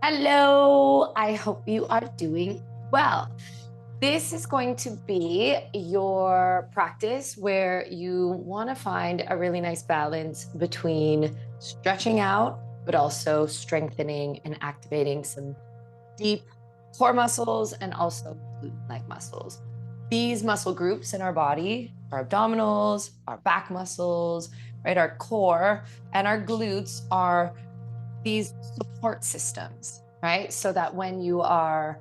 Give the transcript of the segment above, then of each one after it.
Hello, I hope you are doing well. This is going to be your practice where you want to find a really nice balance between stretching out, but also strengthening and activating some deep core muscles and also glute leg muscles. These muscle groups in our body, our abdominals, our back muscles, right? Our core and our glutes are these support systems, right? So that when you are,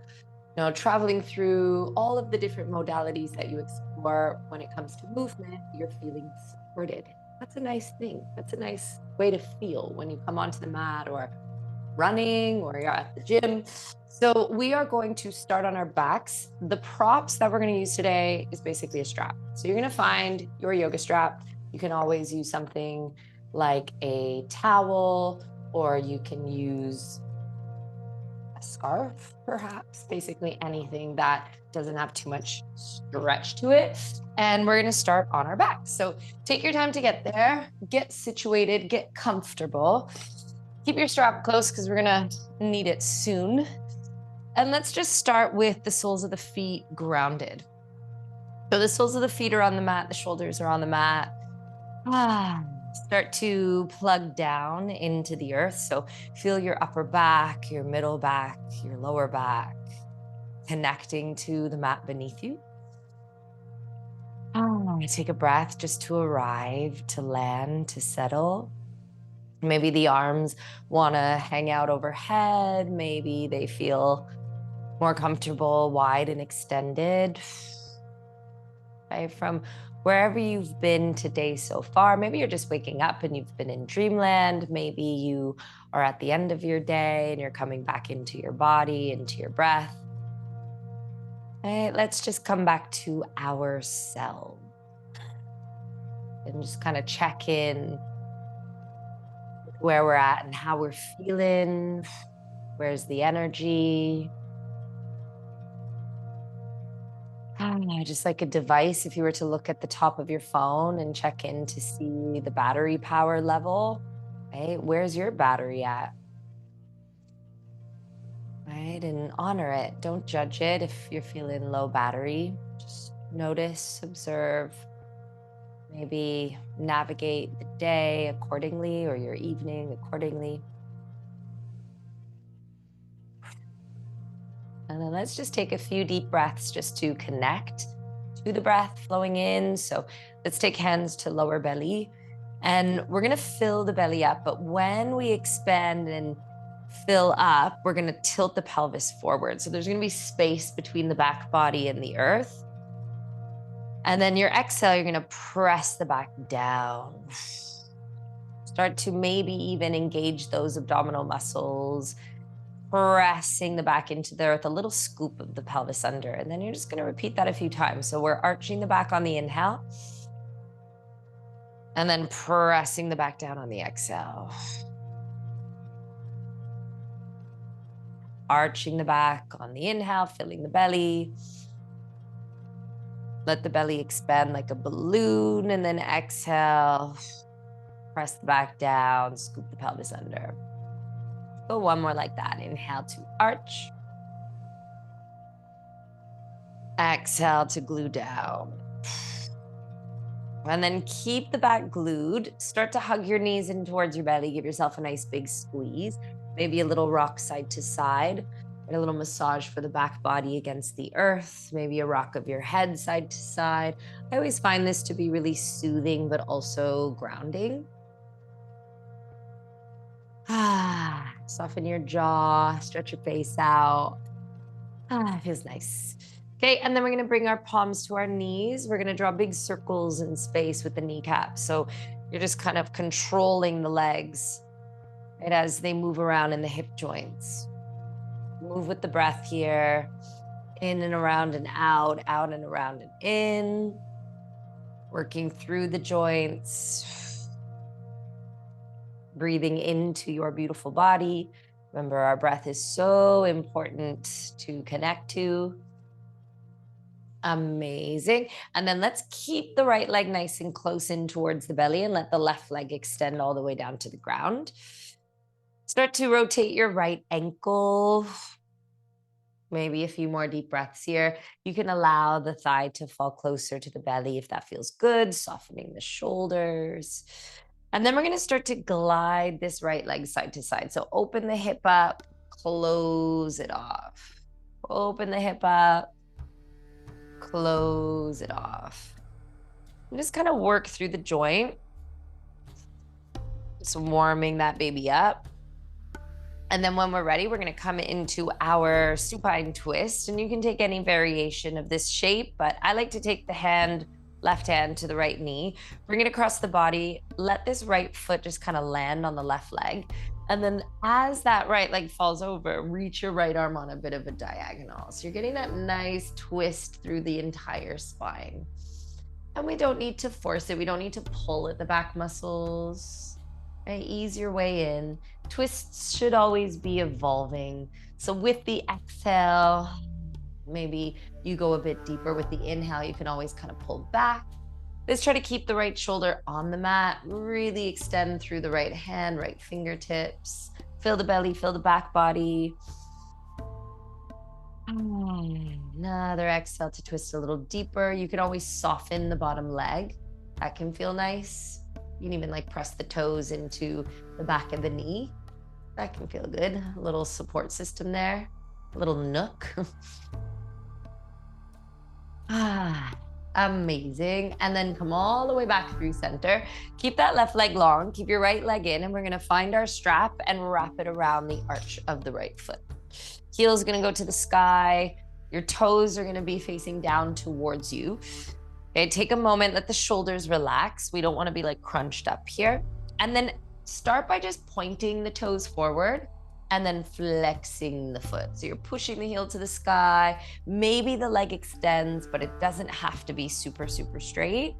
traveling through all of the different modalities that you explore when it comes to movement, you're feeling supported. That's a nice thing. That's a nice way to feel when you come onto the mat or running or you're at the gym. So we are going to start on our backs. The props that we're going to use today is basically a strap. So you're going to find your yoga strap. You can always use something like a towel, or you can use a scarf, perhaps, basically anything that doesn't have too much stretch to it. And we're gonna start on our back. So take your time to get there, get situated, get comfortable. Keep your strap close because we're gonna need it soon. And let's just start with the soles of the feet grounded. So the soles of the feet are on the mat, the shoulders are on the mat. Start to plug down into the earth. So feel your upper back, your middle back, your lower back, connecting to the mat beneath you. Take a breath just to arrive, to land, to settle. Maybe the arms want to hang out overhead. Maybe they feel more comfortable, wide and extended. Right? From wherever you've been today so far, maybe you're just waking up and you've been in dreamland. Maybe you are at the end of your day and you're coming back into your body, into your breath. Right? Let's just come back to ourselves and just kind of check in with where we're at and how we're feeling. Where's the energy? Just like a device, if you were to look at the top of your phone and check in to see the battery power level, right? Where's your battery at? Right? And honor it. Don't judge it if you're feeling low battery. Just notice, observe, maybe navigate the day accordingly or your evening accordingly. And then let's just take a few deep breaths just to connect to the breath flowing in. So let's take hands to lower belly and we're going to fill the belly up. But when we expand and fill up, we're going to tilt the pelvis forward. So there's going to be space between the back body and the earth. And then your exhale, you're going to press the back down. Start to maybe even engage those abdominal muscles, pressing the back into the earth, a little scoop of the pelvis under. And then you're just going to repeat that a few times. So we're arching the back on the inhale and then pressing the back down on the exhale. Arching the back on the inhale, filling the belly. Let the belly expand like a balloon, and then exhale. Press the back down, scoop the pelvis under. Go one more like that. Inhale to arch. Exhale to glue down. And then keep the back glued. Start to hug your knees in towards your belly. Give yourself a nice big squeeze. Maybe a little rock side to side. And a little massage for the back body against the earth. Maybe a rock of your head side to side. I always find this to be really soothing, but also grounding. Soften your jaw, stretch your face out. It feels nice. Okay, and then we're gonna bring our palms to our knees. We're gonna draw big circles in space with the kneecaps. So you're just kind of controlling the legs, right, as they move around in the hip joints. Move with the breath here, in and around and out, out and around and in. Working through the joints. Breathing into your beautiful body. Remember, our breath is so important to connect to. Amazing. And then let's keep the right leg nice and close in towards the belly and let the left leg extend all the way down to the ground. Start to rotate your right ankle. Maybe a few more deep breaths here. You can allow the thigh to fall closer to the belly if that feels good, softening the shoulders. And then we're going to start to glide this right leg side to side. So open the hip up, close it off. Open the hip up, close it off. And just kind of work through the joint. Just warming that baby up. And then when we're ready, we're going to come into our supine twist. And you can take any variation of this shape, but I like to take the left hand to the right knee, bring it across the body, let this right foot just kind of land on the left leg. And then as that right leg falls over, reach your right arm on a bit of a diagonal. So you're getting that nice twist through the entire spine. And we don't need to force it. We don't need to pull at the back muscles. Right? Ease your way in. Twists should always be evolving. So with the exhale, maybe you go a bit deeper. With the inhale, you can always kind of pull back. Let's try to keep the right shoulder on the mat. Really extend through the right hand, right fingertips. Feel the belly, feel the back body. Another exhale to twist a little deeper. You can always soften the bottom leg. That can feel nice. You can even like press the toes into the back of the knee. That can feel good. A little support system there, a little nook. Amazing. And then come all the way back through center. Keep that left leg long, keep your right leg in, and we're gonna find our strap and wrap it around the arch of the right foot. Heel's gonna go to the sky. Your toes are gonna be facing down towards you. Okay, take a moment, let the shoulders relax. We don't want to be like crunched up here. And then start by just pointing the toes forward and then flexing the foot. So you're pushing the heel to the sky. Maybe the leg extends, but it doesn't have to be super, super straight.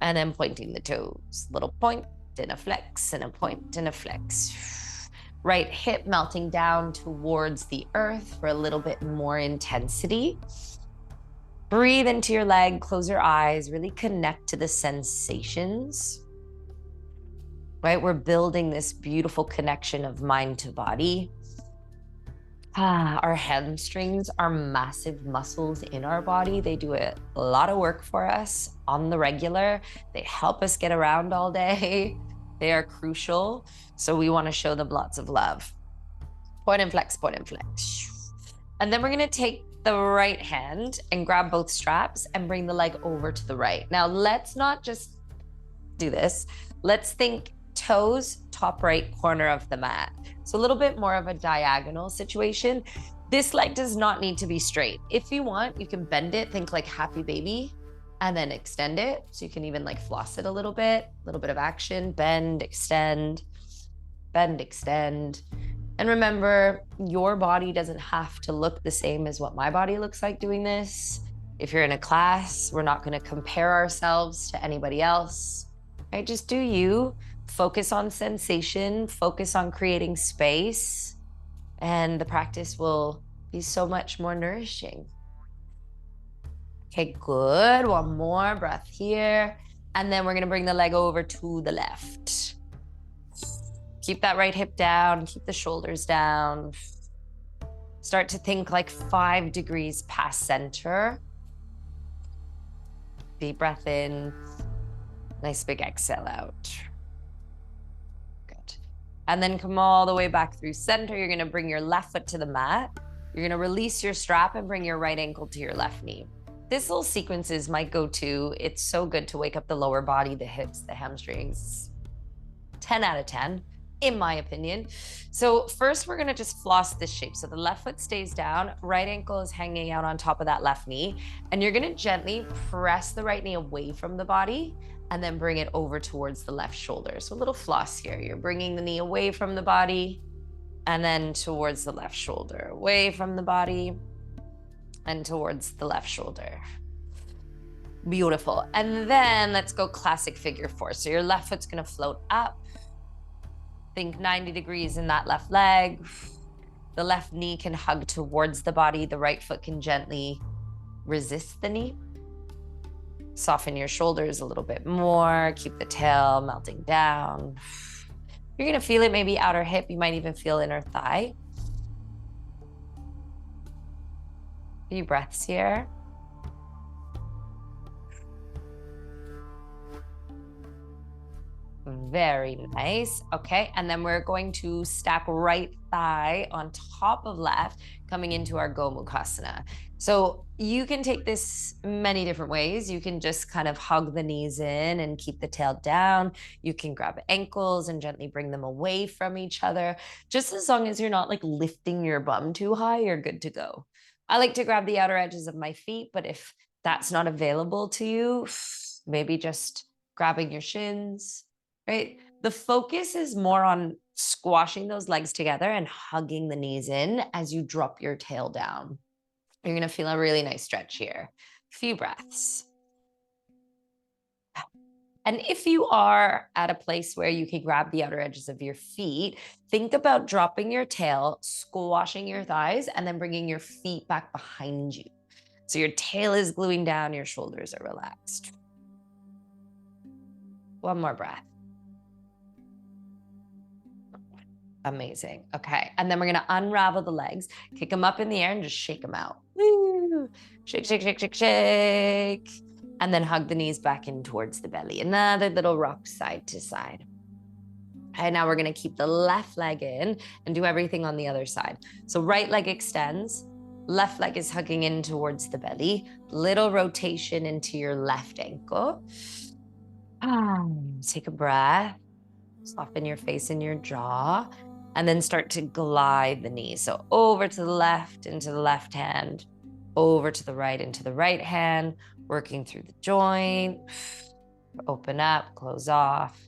And then pointing the toes. Little point and a flex and a point and a flex. Right hip melting down towards the earth for a little bit more intensity. Breathe into your leg, close your eyes, really connect to the sensations, right? We're building this beautiful connection of mind to body. Our hamstrings are massive muscles in our body. They do a lot of work for us on the regular. They help us get around all day. They are crucial. So we want to show them lots of love. Point and flex, point and flex. And then we're going to take the right hand and grab both straps and bring the leg over to the right. Now, let's not just do this. Let's think toes, top right corner of the mat. So a little bit more of a diagonal situation. This leg does not need to be straight. If you want, you can bend it, think like happy baby, and then extend it. So you can even like floss it a little bit of action, bend, extend, bend, extend. And remember, your body doesn't have to look the same as what my body looks like doing this. If you're in a class, we're not going to compare ourselves to anybody else. Right? Just do you. Focus on sensation, focus on creating space, and the practice will be so much more nourishing. Okay, good. One more breath here. And then we're going to bring the leg over to the left. Keep that right hip down, keep the shoulders down. Start to think like 5 degrees past center. Deep breath in, nice big exhale out. Good. And then come all the way back through center. You're gonna bring your left foot to the mat. You're gonna release your strap and bring your right ankle to your left knee. This little sequence is my go-to. It's so good to wake up the lower body, the hips, the hamstrings. 10 out of 10. In my opinion. So first we're gonna just floss this shape. So the left foot stays down, right ankle is hanging out on top of that left knee, and you're gonna gently press the right knee away from the body and then bring it over towards the left shoulder. So a little floss here. You're bringing the knee away from the body and then towards the left shoulder, away from the body and towards the left shoulder. Beautiful. And then let's go classic figure 4. So your left foot's gonna float up. Think 90 degrees in that left leg. The left knee can hug towards the body. The right foot can gently resist the knee. Soften your shoulders a little bit more. Keep the tail melting down. You're gonna feel it, maybe outer hip. You might even feel inner thigh. Few breaths here. Very nice. Okay, and then we're going to stack right thigh on top of left, coming into our Gomukhasana. So you can take this many different ways. You can just kind of hug the knees in and keep the tail down. You can grab ankles and gently bring them away from each other. Just as long as you're not like lifting your bum too high, you're good to go. I like to grab the outer edges of my feet, but if that's not available to you, maybe just grabbing your shins. Right? The focus is more on squashing those legs together and hugging the knees in as you drop your tail down. You're going to feel a really nice stretch here. Few breaths. And if you are at a place where you can grab the outer edges of your feet, think about dropping your tail, squashing your thighs, and then bringing your feet back behind you. So your tail is gluing down, your shoulders are relaxed. One more breath. Amazing. Okay. And then we're going to unravel the legs, kick them up in the air and just shake them out. Woo! Shake, shake, shake, shake, shake. And then hug the knees back in towards the belly. Another little rock side to side. And now we're going to keep the left leg in and do everything on the other side. So right leg extends, left leg is hugging in towards the belly, little rotation into your left ankle. Take a breath, soften your face and your jaw, and then start to glide the knees. So over to the left into the left hand, over to the right into the right hand, working through the joint. Open up, close off.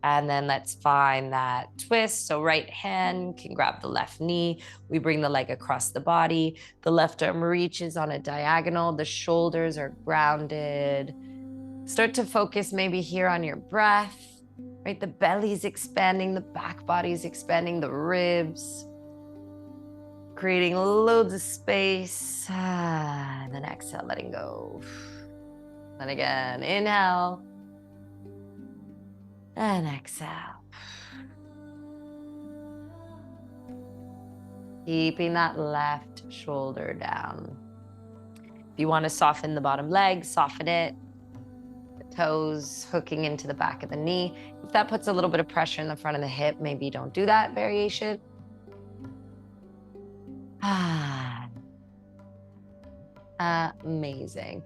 And then let's find that twist. So right hand can grab the left knee. We bring the leg across the body. The left arm reaches on a diagonal. The shoulders are grounded. Start to focus maybe here on your breath, right? The belly's expanding, the back body's expanding, the ribs, creating loads of space. And then exhale, letting go. And again, inhale. And exhale. Keeping that left shoulder down. If you want to soften the bottom leg, soften it. The toes hooking into the back of the knee. If that puts a little bit of pressure in the front of the hip, maybe don't do that variation. Amazing.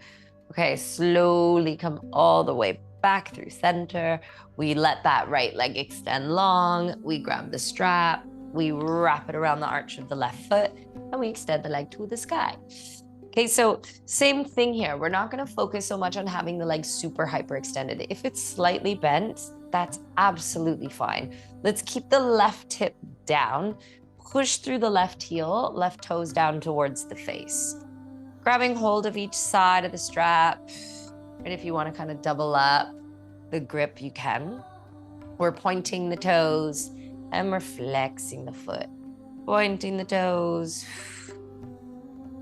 Okay, slowly come all the way back through center. We let that right leg extend long. We grab the strap. We wrap it around the arch of the left foot, and we extend the leg to the sky. Okay, so same thing here. We're not going to focus so much on having the leg super hyperextended. If it's slightly bent, that's absolutely fine. Let's keep the left hip down. Push through the left heel, left toes down towards the face. Grabbing hold of each side of the strap. And if you want to kind of double up the grip, you can. We're pointing the toes and we're flexing the foot. Pointing the toes,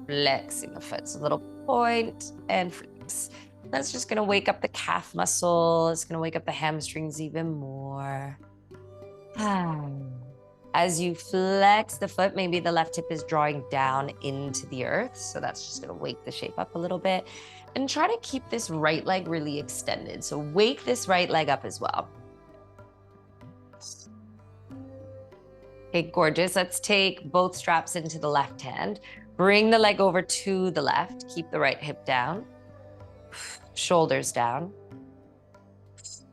flexing the foot. So a little point and flex. That's just going to wake up the calf muscle. It's going to wake up the hamstrings even more. As you flex the foot, maybe the left hip is drawing down into the earth. So that's just going to wake the shape up a little bit. And try to keep this right leg really extended. So wake this right leg up as well. Okay, gorgeous. Let's take both straps into the left hand. Bring the leg over to the left. Keep the right hip down. Shoulders down.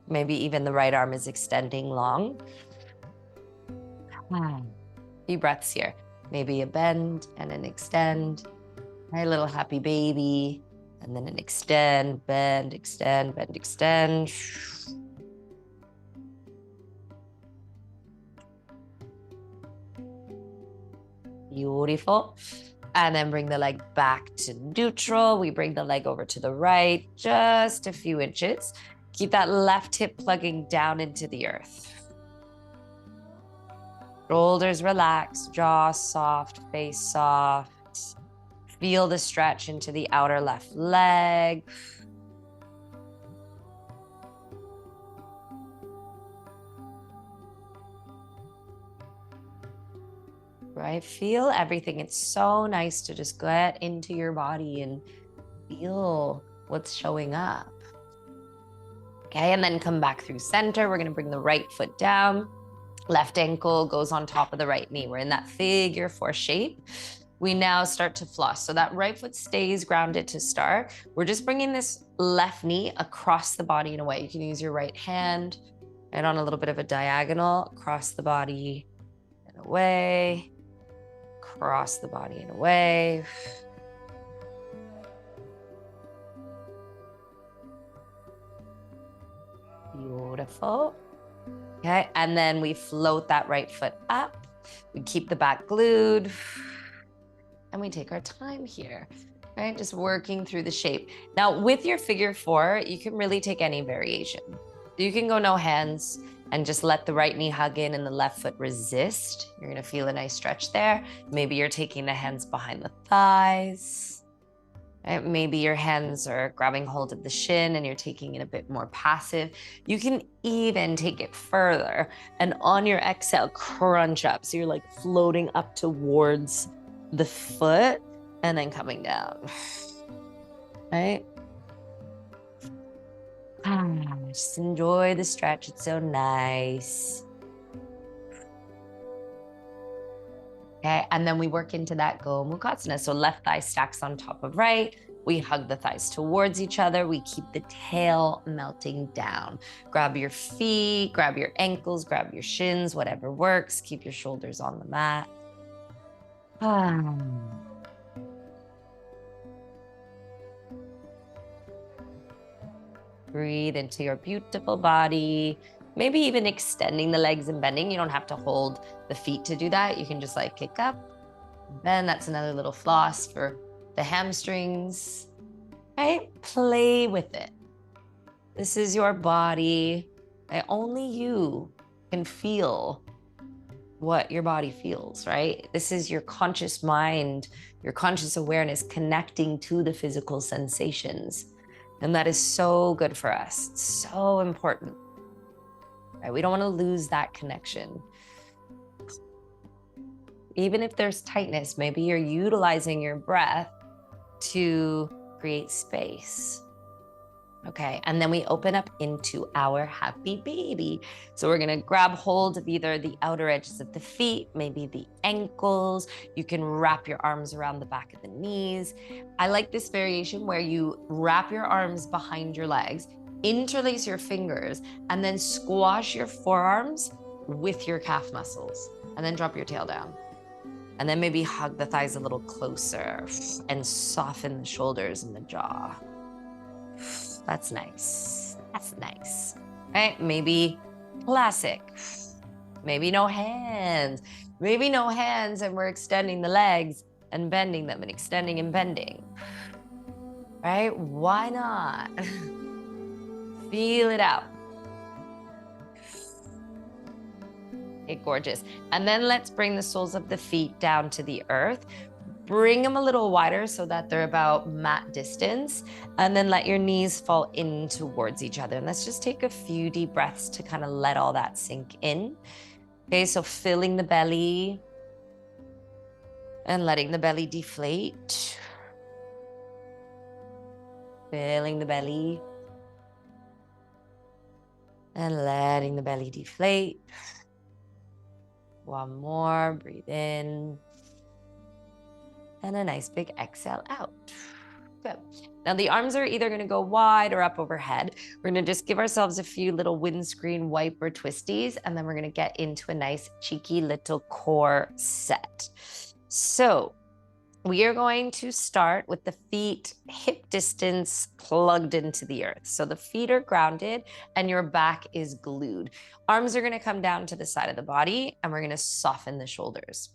Maybe even the right arm is extending long. Few breaths here. Maybe a bend and an extend. My little happy baby. And then an extend, bend, extend, bend, extend. Beautiful. And then bring the leg back to neutral. We bring the leg over to the right, just a few inches. Keep that left hip plugging down into the earth. Shoulders relaxed, jaw soft, face soft. Feel the stretch into the outer left leg. right? Feel everything. It's so nice to just get into your body and feel what's showing up. Okay, and then come back through center. We're gonna bring the right foot down. Left ankle goes on top of the right knee. We're in that figure 4 shape. We now start to floss. So that right foot stays grounded to start. We're just bringing this left knee across the body and away. You can use your right hand and on a little bit of a diagonal across the body and away, across the body and away. Beautiful. Okay, and then we float that right foot up. We keep the back glued. And we take our time here, right? Just working through the shape. Now, with your figure 4, you can really take any variation. You can go no hands and just let the right knee hug in and the left foot resist. You're gonna feel a nice stretch there. Maybe you're taking the hands behind the thighs. Right? Maybe your hands are grabbing hold of the shin and you're taking it a bit more passive. You can even take it further and on your exhale, crunch up. So you're like floating up towards the foot and then coming down, right? Just enjoy the stretch. It's so nice. Okay, and then we work into that Go Mukhasana. So left thigh stacks on top of right. We hug the thighs towards each other. We keep the tail melting down. Grab your feet, grab your ankles, grab your shins, whatever works. Keep your shoulders on the mat. Breathe into your beautiful body. Maybe even extending the legs and bending. You don't have to hold the feet to do that. You can just like kick up. Then that's another little floss for the hamstrings, right? Play with it. This is your body. Right? Only you can feel what your body feels, right? This is your conscious mind, your conscious awareness connecting to the physical sensations. And that is so good for us. It's so important, right? We don't want to lose that connection. Even if there's tightness, maybe you're utilizing your breath to create space. Okay, and then we open up into our happy baby. So we're gonna grab hold of either the outer edges of the feet, maybe the ankles. You can wrap your arms around the back of the knees. I like this variation where you wrap your arms behind your legs, interlace your fingers, and then squash your forearms with your calf muscles, and then drop your tail down. And then maybe hug the thighs a little closer and soften the shoulders and the jaw. That's nice. That's nice. Right? Maybe classic. Maybe no hands. Maybe no hands and we're extending the legs and bending them and extending and bending. Right? Why not? Feel it out. Okay, gorgeous. And then let's bring the soles of the feet down to the earth. Bring them a little wider so that they're about mat distance, and then let your knees fall in towards each other. And let's just take a few deep breaths to kind of let all that sink in. Okay, so filling the belly and letting the belly deflate. Filling the belly and letting the belly deflate. One more, breathe in. And a nice big exhale out. Good. Now the arms are either gonna go wide or up overhead. We're gonna just give ourselves a few little windscreen wiper twisties, and then we're gonna get into a nice cheeky little core set. So we are going to start with the feet hip distance plugged into the earth. So the feet are grounded and your back is glued. Arms are gonna come down to the side of the body and we're gonna soften the shoulders.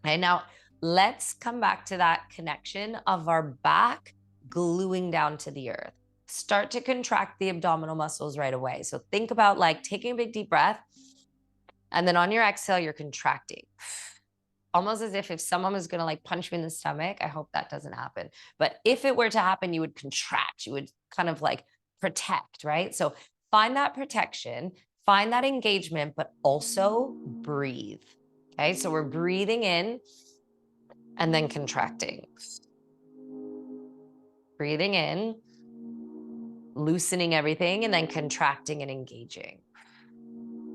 Okay, now let's come back to that connection of our back gluing down to the earth. Start to contract the abdominal muscles right away. So think about like taking a big deep breath, and then on your exhale, you're contracting. Almost as if someone was gonna like punch me in the stomach. I hope that doesn't happen. But if it were to happen, you would contract, you would kind of like protect, right? So find that protection, find that engagement, but also breathe. Okay, so we're breathing in and then contracting. Breathing in, loosening everything, and then contracting and engaging.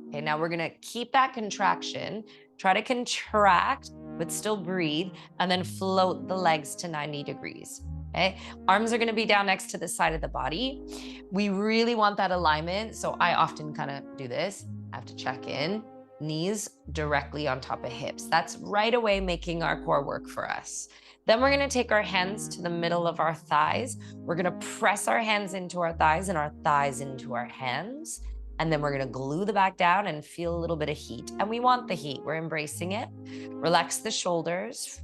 Okay, now we're gonna keep that contraction, try to contract, but still breathe, and then float the legs to 90 degrees. Okay, arms are gonna be down next to the side of the body. We really want that alignment, so I often kind of do this. I have to check in, knees directly on top of hips. That's right away making our core work for us. Then we're gonna take our hands to the middle of our thighs. We're gonna press our hands into our thighs and our thighs into our hands. And then we're gonna glue the back down and feel a little bit of heat. And we want the heat, we're embracing it. Relax the shoulders.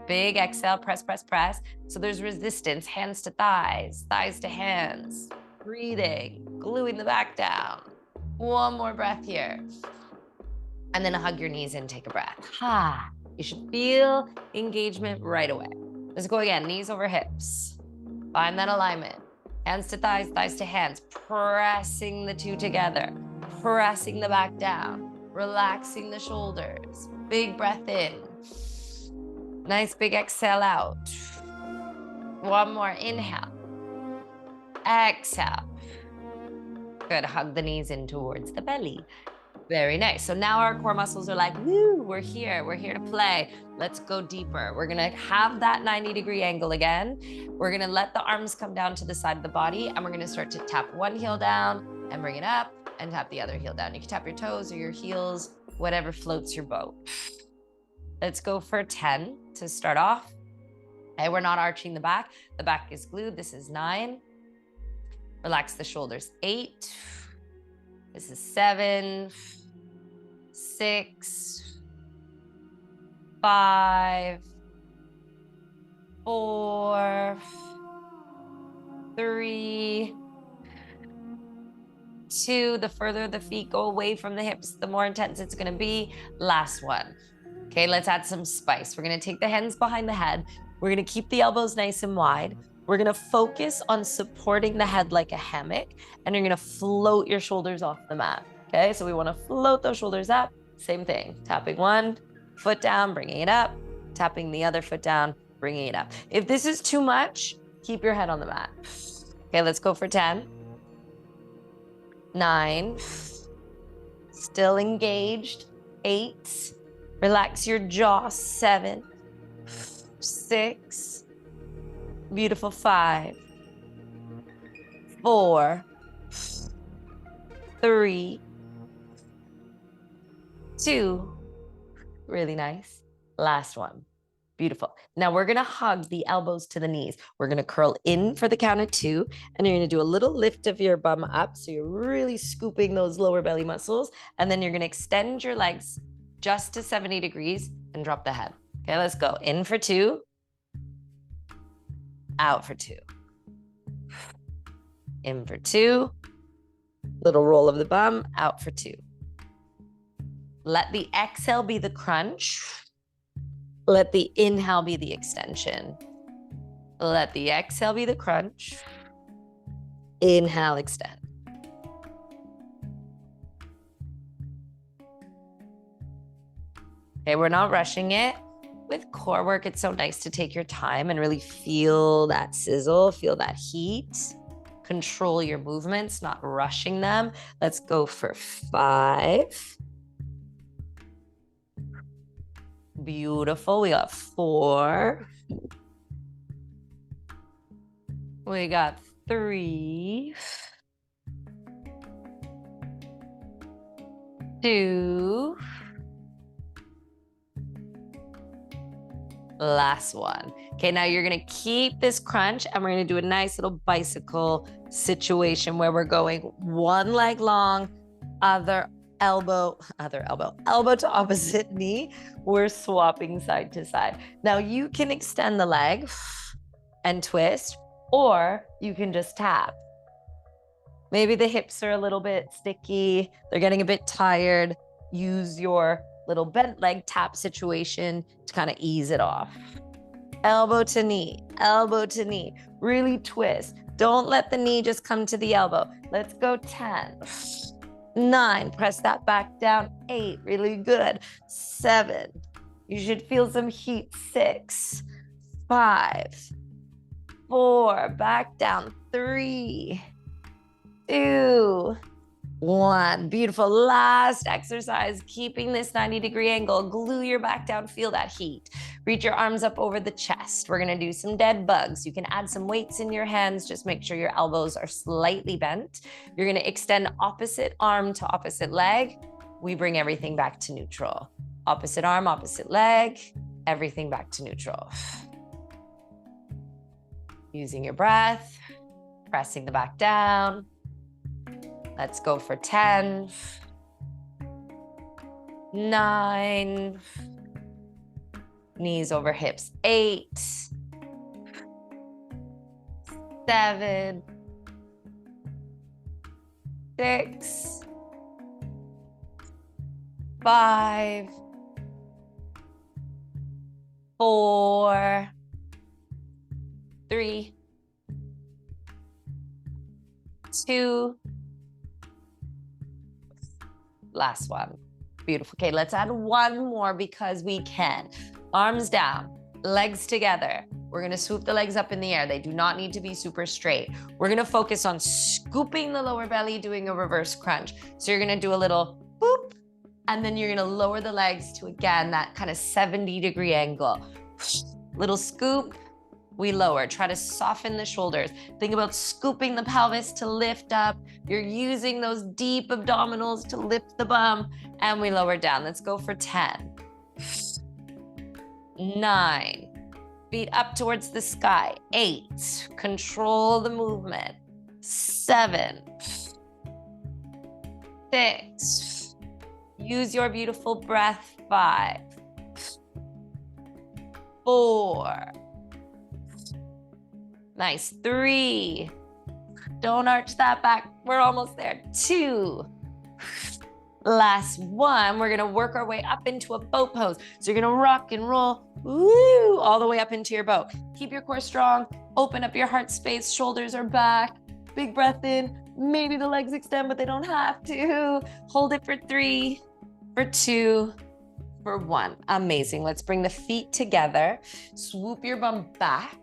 Big exhale, press, press, press. So there's resistance, hands to thighs, thighs to hands. Breathing, gluing the back down. One more breath here. And then hug your knees in, take a breath. Ha, you should feel engagement right away. Let's go again, knees over hips. Find that alignment. Hands to thighs, thighs to hands, pressing the two together, pressing the back down, relaxing the shoulders. Big breath in. Nice big exhale out. One more, inhale. Exhale. Good, hug the knees in towards the belly. Very nice. So now our core muscles are like, woo, we're here to play. Let's go deeper. We're gonna have that 90-degree angle again. We're gonna let the arms come down to the side of the body, and we're gonna start to tap one heel down and bring it up, and tap the other heel down. You can tap your toes or your heels, whatever floats your boat. Let's go for 10 to start off. Okay, we're not arching the back. The back is glued. This is 9. Relax the shoulders. 8. This is 7, 6, 5, 4, 3, 2. The further the feet go away from the hips, the more intense it's gonna be. Last one. Okay, let's add some spice. We're gonna take the hands behind the head. We're gonna keep the elbows nice and wide. We're gonna focus on supporting the head like a hammock, and you're gonna float your shoulders off the mat. Okay, so we wanna float those shoulders up. Same thing, tapping one foot down, bringing it up, tapping the other foot down, bringing it up. If this is too much, keep your head on the mat. Okay, let's go for 10, 9, still engaged, 8, relax your jaw, 7, 6, beautiful, 5, 4, 3, 2, really nice. Last one, beautiful. Now we're gonna hug the elbows to the knees. We're gonna curl in for the count of 2, and you're gonna do a little lift of your bum up, so you're really scooping those lower belly muscles, and then you're gonna extend your legs just to 70 degrees and drop the head. Okay, let's go. In for 2, out for 2. In for 2, little roll of the bum, out for 2. Let the exhale be the crunch. Let the inhale be the extension. Let the exhale be the crunch. Inhale, extend. Okay, we're not rushing it. With core work, it's so nice to take your time and really feel that sizzle, feel that heat. Control your movements, not rushing them. Let's go for 5. Beautiful. We got 4. We got 3. 2. Last one. Okay, now you're gonna keep this crunch, and we're gonna do a nice little bicycle situation where we're going one leg long, elbow to opposite knee. We're swapping side to side. Now you can extend the leg and twist, or you can just tap. Maybe the hips are a little bit sticky, they're getting a bit tired. Use your little bent leg tap situation to kind of ease it off. Elbow to knee, really twist. Don't let the knee just come to the elbow. Let's go 10, 9, press that back down. 8, really good. 7, you should feel some heat. 6, 5, 4, back down. 3, 2, 1. Beautiful. Last exercise, keeping this 90-degree angle. Glue your back down, feel that heat. Reach your arms up over the chest. We're gonna do some dead bugs. You can add some weights in your hands. Just make sure your elbows are slightly bent. You're gonna extend opposite arm to opposite leg. We bring everything back to neutral. Opposite arm, opposite leg, everything back to neutral. Using your breath, pressing the back down. Let's go for 10, 9, knees over hips, 8, 7, 6, 5, 4, 3, 2, last one. Beautiful. Okay, let's add one more because we can. Arms down, legs together. We're gonna swoop the legs up in the air. They do not need to be super straight. We're gonna focus on scooping the lower belly, doing a reverse crunch. So you're gonna do a little boop, and then you're gonna lower the legs to, again, that kind of 70-degree angle. Little scoop, we lower. Try to soften the shoulders. Think about scooping the pelvis to lift up. You're using those deep abdominals to lift the bum, and we lower down. Let's go for 10, 9, feet up towards the sky. 8, control the movement. 7, 6, use your beautiful breath. 5, 4, nice. 3, don't arch that back. We're almost there. 2, last one. We're gonna work our way up into a boat pose. So you're gonna rock and roll, woo, all the way up into your boat. Keep your core strong, open up your heart space, shoulders are back. Big breath in, maybe the legs extend, but they don't have to. Hold it for 3, for 2, for 1. Amazing. Let's bring the feet together. Swoop your bum back,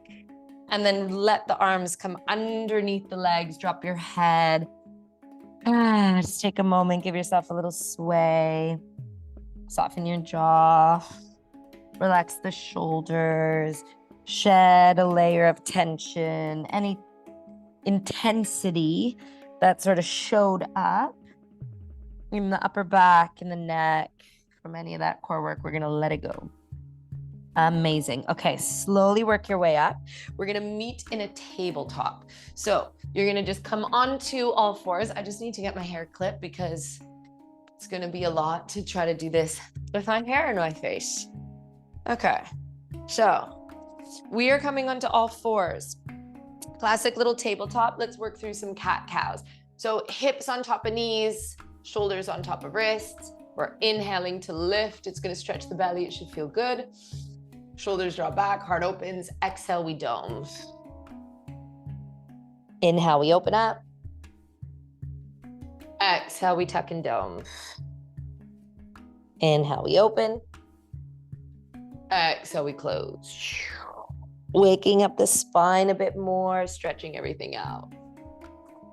and then let the arms come underneath the legs. Drop your head. Just take a moment, give yourself a little sway. Soften your jaw. Relax the shoulders. Shed a layer of tension. Any intensity that sort of showed up in the upper back, in the neck, from any of that core work, we're gonna let it go. Amazing. Okay, slowly work your way up. We're gonna meet in a tabletop. So you're gonna just come onto all fours. I just need to get my hair clipped because it's gonna be a lot to try to do this with my hair in my face. Okay, so we are coming onto all fours. Classic little tabletop. Let's work through some cat-cows. So hips on top of knees, shoulders on top of wrists. We're inhaling to lift. It's gonna stretch the belly. It should feel good. Shoulders draw back, heart opens. Exhale, we dome. Inhale, we open up. Exhale, we tuck and dome. Inhale, we open. Exhale, we close. Waking up the spine a bit more, stretching everything out.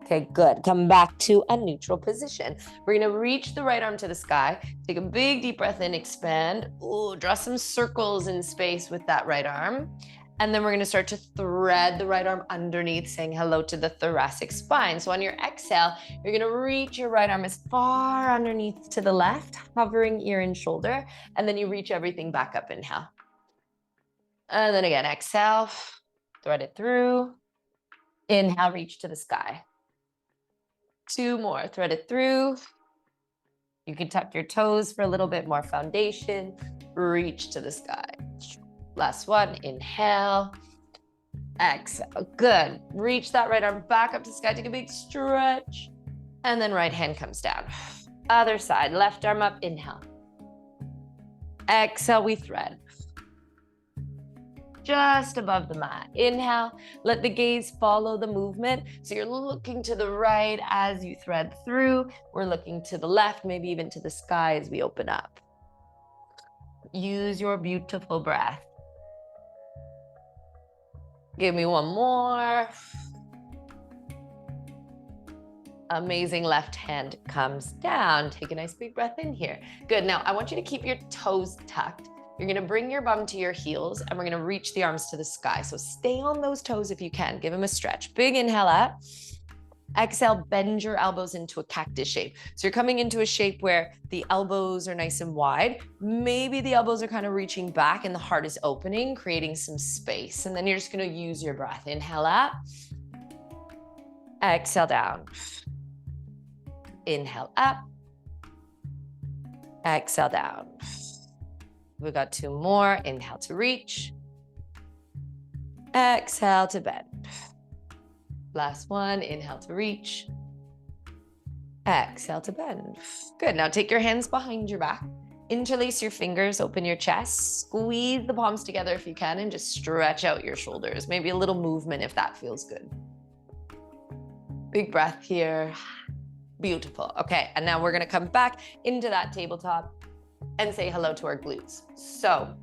Okay, good. Come back to a neutral position. We're gonna reach the right arm to the sky. Take a big deep breath in, expand. Ooh, draw some circles in space with that right arm. And then we're gonna start to thread the right arm underneath, saying hello to the thoracic spine. So on your exhale, you're gonna reach your right arm as far underneath to the left, hovering ear and shoulder. And then you reach everything back up, inhale. And then again, exhale, thread it through. Inhale, reach to the sky. 2 more, thread it through. You can tuck your toes for a little bit more foundation. Reach to the sky. Last one, inhale, exhale, good. Reach that right arm back up to the sky, take a big stretch. And then right hand comes down. Other side, left arm up, inhale. Exhale, we thread. just above the mat. Inhale, let the gaze follow the movement. So you're looking to the right as you thread through. We're looking to the left, maybe even to the sky as we open up. Use your beautiful breath. Give me one more. Amazing. Left hand comes down. Take a nice big breath in here. Good. Now I want you to keep your toes tucked. You're going to bring your bum to your heels and we're going to reach the arms to the sky. So stay on those toes if you can. Give them a stretch. Big inhale up. Exhale, bend your elbows into a cactus shape. So you're coming into a shape where the elbows are nice and wide. Maybe the elbows are kind of reaching back and the heart is opening, creating some space. And then you're just going to use your breath. Inhale up. Exhale down. Inhale up. Exhale down. We've got two more. Inhale to reach. Exhale to bend. Last one. Inhale to reach. Exhale to bend. Good. Now take your hands behind your back. Interlace your fingers, open your chest, squeeze the palms together if you can, and just stretch out your shoulders. Maybe a little movement if that feels good. Big breath here. Beautiful. Okay, and now we're gonna come back into that tabletop and say hello to our glutes. So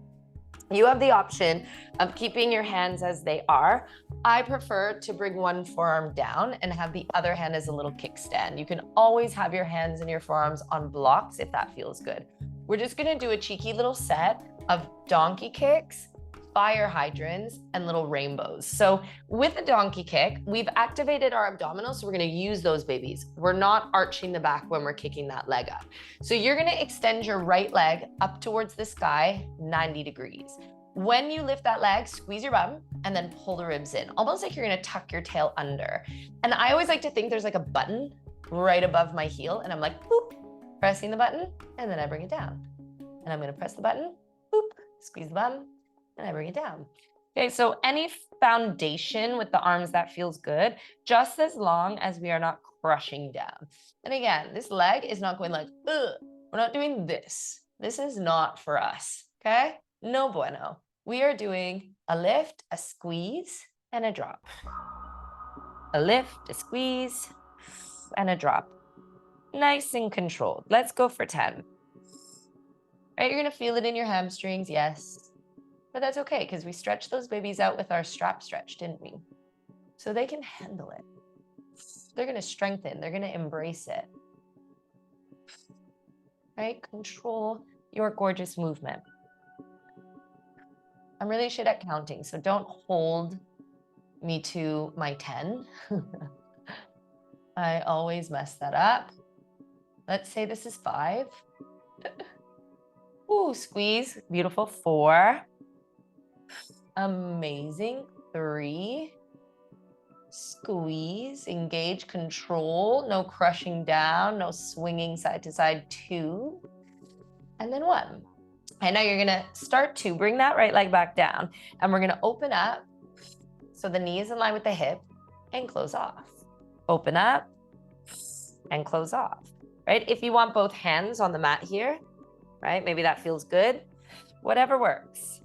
you have the option of keeping your hands as they are. I prefer to bring one forearm down and have the other hand as a little kickstand. You can always have your hands and your forearms on blocks if that feels good. We're just gonna do a cheeky little set of donkey kicks, fire hydrants, and little rainbows. So with the donkey kick, we've activated our abdominals, so we're gonna use those babies. We're not arching the back when we're kicking that leg up. So you're gonna extend your right leg up towards the sky, 90 degrees. When you lift that leg, squeeze your bum and then pull the ribs in, almost like you're gonna tuck your tail under. And I always like to think there's like a button right above my heel, and I'm like, boop, pressing the button, and then I bring it down. And I'm gonna press the button, boop, squeeze the bum, and I bring it down. Okay, so any foundation with the arms that feels good, just as long as we are not crushing down. And again, this leg is not going like, ugh. We're not doing this. This is not for us, okay? No bueno. We are doing a lift, a squeeze, and a drop. A lift, a squeeze, and a drop. Nice and controlled. Let's go for 10. Right, you're gonna feel it in your hamstrings, yes. But that's okay, because we stretched those babies out with our strap stretch, didn't we? So they can handle it. They're gonna strengthen, they're gonna embrace it. Right, control your gorgeous movement. I'm really shit at counting, so don't hold me to my 10. I always mess that up. Let's say this is 5. Ooh, squeeze, beautiful. 4. Amazing. 3. Squeeze, engage, control, no crushing down, no swinging side to side. 2. And then 1. And now you're gonna start to bring that right leg back down, and we're gonna open up so the knee is in line with the hip and close off. Open up and close off, right? If you want both hands on the mat here, right? Maybe that feels good. Whatever works.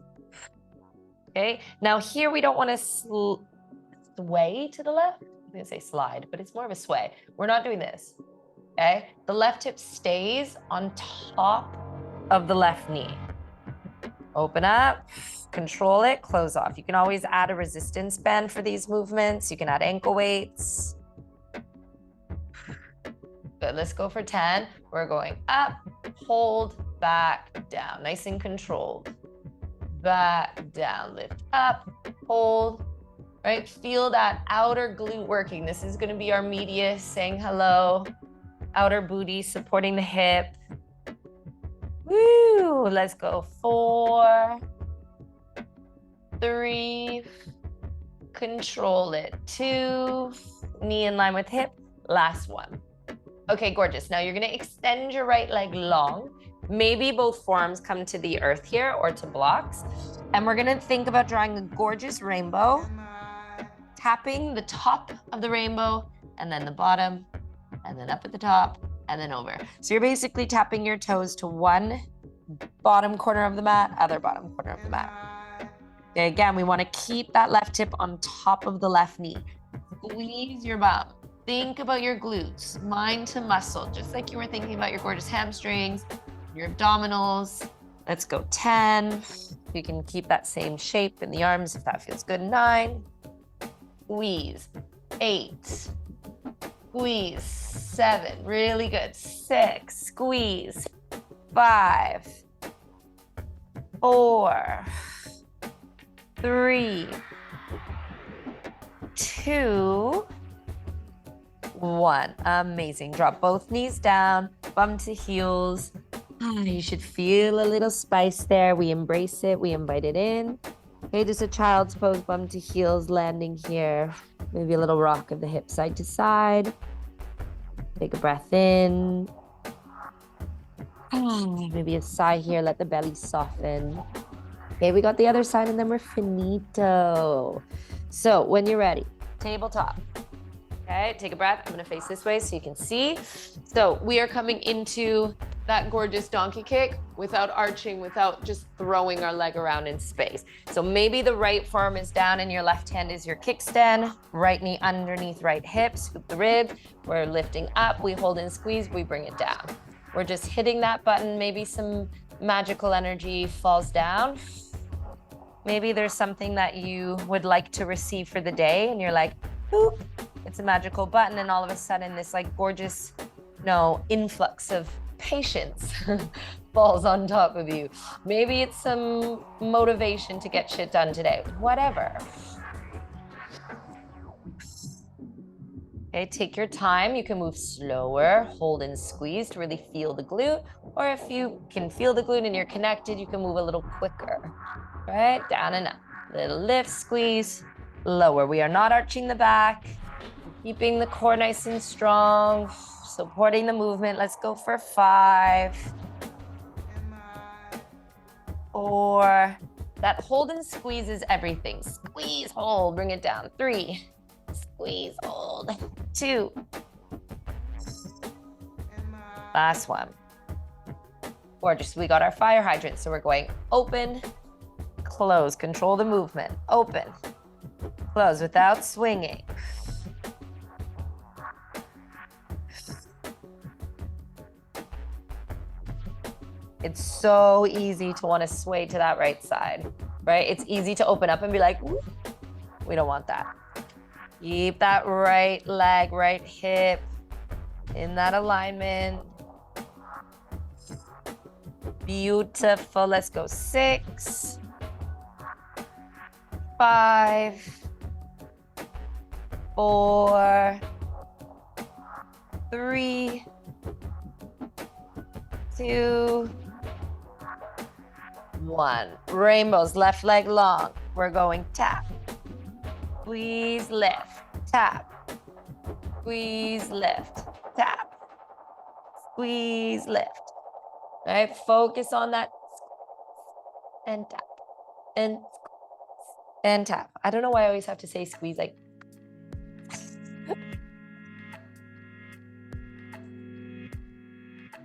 Okay, now here we don't want to sway to the left. I'm gonna say slide, but it's more of a sway. We're not doing this, okay? The left hip stays on top of the left knee. Open up, control it, close off. You can always add a resistance band for these movements. You can add ankle weights. Good, let's go for 10. We're going up, hold, back, down. Nice and controlled. Back, down, lift up, hold, right? Feel that outer glute working. This is gonna be our medius saying hello. Outer booty supporting the hip. Woo, let's go. 4, 3, control it. 2, knee in line with hip. Last one. Okay, gorgeous. Now you're gonna extend your right leg long. Maybe both forearms come to the earth here or to blocks. And we're gonna think about drawing a gorgeous rainbow, tapping the top of the rainbow and then the bottom, and then up at the top, and then over. So you're basically tapping your toes to one bottom corner of the mat, other bottom corner of the mat. Okay, again, we want to keep that left hip on top of the left knee. Squeeze your bum. Think about your glutes, mind to muscle, just like you were thinking about your gorgeous hamstrings, your abdominals. Let's go 10. You can keep that same shape in the arms if that feels good. 9. Squeeze. 8. Squeeze. 7. Really good. 6. Squeeze. 5. 4. 3. 2. 1. Amazing. Drop both knees down, bum to heels. You should feel a little spice there. We embrace it. We invite it in. Okay, just a child's pose, bum to heels, landing here. Maybe a little rock of the hip side to side. Take a breath in. Maybe a sigh here. Let the belly soften. Okay, we got the other side, and then we're finito. So when you're ready, tabletop. Okay, take a breath. I'm gonna face this way so you can see. So we are coming into that gorgeous donkey kick without arching, without just throwing our leg around in space. So maybe the right forearm is down and your left hand is your kickstand. Right knee underneath right hip, scoop the rib. We're lifting up, we hold and squeeze, we bring it down. We're just hitting that button. Maybe some magical energy falls down. Maybe there's something that you would like to receive for the day and you're like, boop, it's a magical button, and all of a sudden this like gorgeous, influx of patience falls on top of you. Maybe it's some motivation to get shit done today, whatever. Okay, take your time. You can move slower, hold and squeeze to really feel the glute. Or if you can feel the glute and you're connected, you can move a little quicker. Right, down and up. Little lift, squeeze, lower. We are not arching the back, keeping the core nice and strong, supporting the movement. Let's go for 5. 4. That hold and squeeze is everything. Squeeze, hold, bring it down. 3. Squeeze, hold. 2. Last one. Gorgeous. We got our fire hydrant. So we're going open, close. Control the movement. Open, close without swinging. It's so easy to want to sway to that right side, right? It's easy to open up and be like, whoop. We don't want that. Keep that right leg, right hip in that alignment. Beautiful. Let's go 6, 5, 4, 3, 2, 1. Rainbows, left leg long. We're going tap, squeeze, lift, tap, squeeze, lift, tap, squeeze, lift. All right, focus on that and tap and tap. I don't know why I always have to say squeeze, like.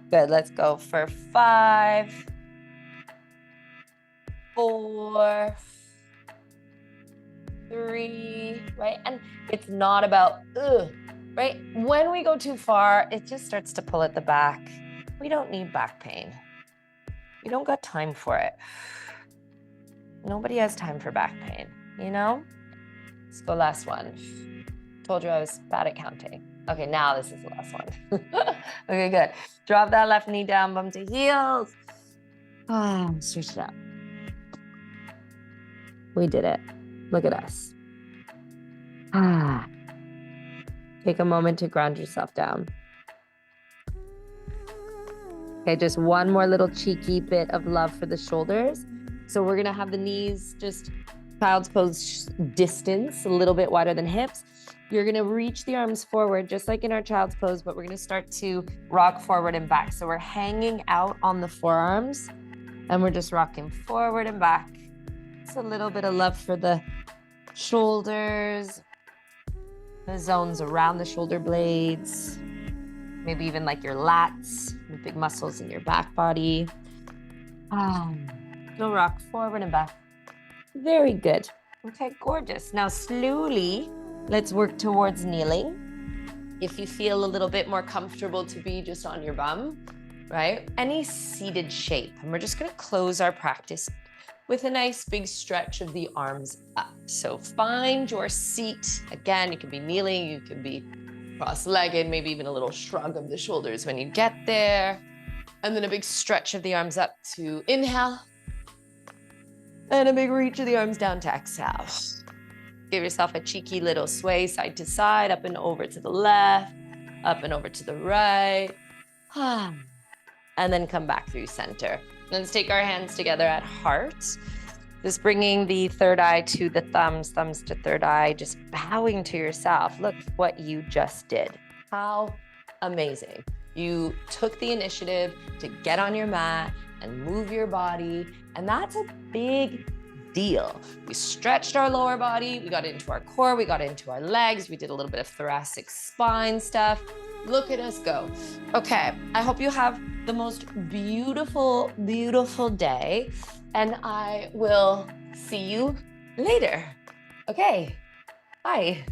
Good, let's go for 5, 4, 3, right? And it's not about, right? When we go too far, it just starts to pull at the back. We don't need back pain. We don't got time for it. Nobody has time for back pain, Let's go last one. Told you I was bad at counting. Okay, now this is the last one. Okay, good. Drop that left knee down, bum to heels. Stretch it out. We did it. Look at us. Take a moment to ground yourself down. Okay, just one more little cheeky bit of love for the shoulders. So we're gonna have the knees just child's pose distance, a little bit wider than hips. You're gonna reach the arms forward, just like in our child's pose, but we're gonna start to rock forward and back. So we're hanging out on the forearms and we're just rocking forward and back. It's a little bit of love for the shoulders, the zones around the shoulder blades, maybe even like your lats, the big muscles in your back body. Go rock forward and back. Very good. Okay, gorgeous. Now slowly, let's work towards kneeling. If you feel a little bit more comfortable to be just on your bum, right? Any seated shape. And we're just gonna close our practice with a nice big stretch of the arms up. So find your seat. Again, you can be kneeling, you can be cross-legged, maybe even a little shrug of the shoulders when you get there. And then a big stretch of the arms up to inhale. And a big reach of the arms down to exhale. Give yourself a cheeky little sway side to side, up and over to the left, up and over to the right. And then come back through center. Let's take our hands together at heart. Just bringing the third eye to the thumbs, thumbs to third eye, just bowing to yourself. Look what you just did. How amazing. You took the initiative to get on your mat and move your body, and that's a big deal. We stretched our lower body, we got into our core, we got into our legs, we did a little bit of thoracic spine stuff. Look at us go. Okay, I hope you have the most beautiful, beautiful day, and I will see you later. Okay, bye.